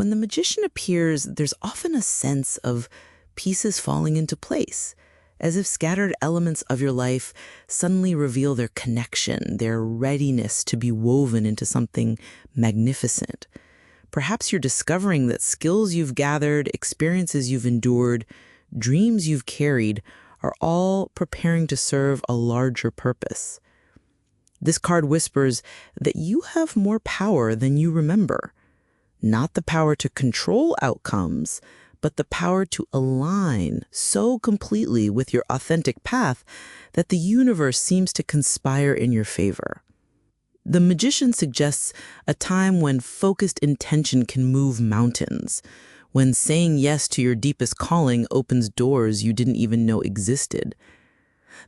When the magician appears, there's often a sense of pieces falling into place, as if scattered elements of your life suddenly reveal their connection, their readiness to be woven into something magnificent. Perhaps you're discovering that skills you've gathered, experiences you've endured, dreams you've carried are all preparing to serve a larger purpose. This card whispers that you have more power than you remember. Not the power to control outcomes, but the power to align so completely with your authentic path that the universe seems to conspire in your favor. The magician suggests a time when focused intention can move mountains, when saying yes to your deepest calling opens doors you didn't even know existed.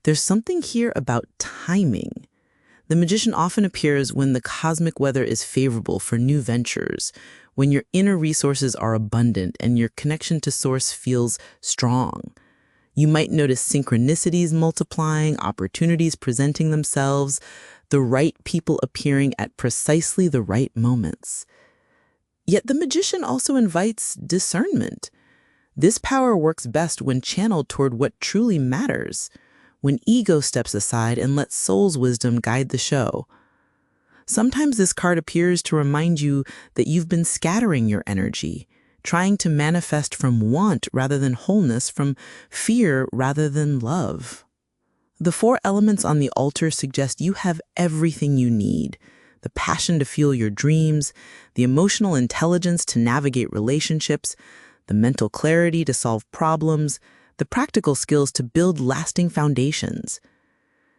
There's something here about timing. The magician often appears when the cosmic weather is favorable for new ventures, when your inner resources are abundant and your connection to source feels strong. You might notice synchronicities multiplying, opportunities presenting themselves, the right people appearing at precisely the right moments. Yet the magician also invites discernment. This power works best when channeled toward what truly matters, when ego steps aside and lets soul's wisdom guide the show. Sometimes this card appears to remind you that you've been scattering your energy, trying to manifest from want rather than wholeness, from fear rather than love. The 4 elements on the altar suggest you have everything you need: the passion to fuel your dreams, the emotional intelligence to navigate relationships, the mental clarity to solve problems, the practical skills to build lasting foundations.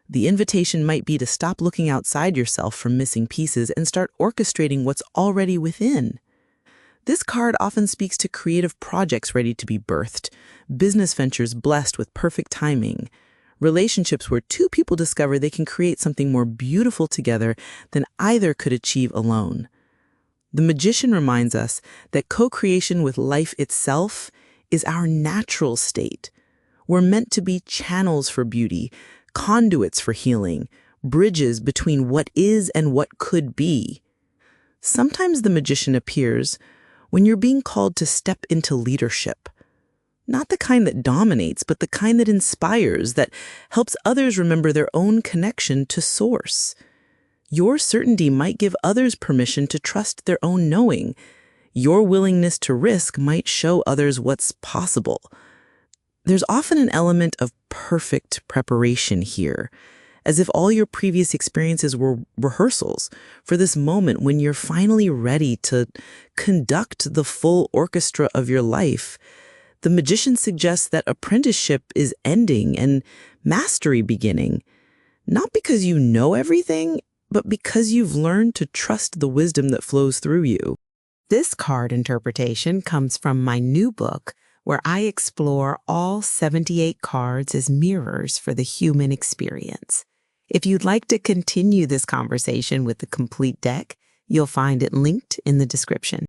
The invitation might be to stop looking outside yourself for missing pieces and start orchestrating what's already within. This card often speaks to creative projects ready to be birthed, business ventures blessed with perfect timing, relationships where 2 people discover they can create something more beautiful together than either could achieve alone. The magician reminds us that co-creation with life itself is our natural state. We're meant to be channels for beauty, conduits for healing, bridges between what is and what could be. Sometimes the magician appears when you're being called to step into leadership. Not the kind that dominates, but the kind that inspires, that helps others remember their own connection to source. Your certainty might give others permission to trust their own knowing. Your willingness to risk might show others what's possible. There's often an element of perfect preparation here, as if all your previous experiences were rehearsals for this moment when you're finally ready to conduct the full orchestra of your life. The magician suggests that apprenticeship is ending and mastery beginning, not because you know everything, but because you've learned to trust the wisdom that flows through you. This card interpretation comes from my new book, where I explore all 78 cards as mirrors for the human experience. If you'd like to continue this conversation with the complete deck, you'll find it linked in the description.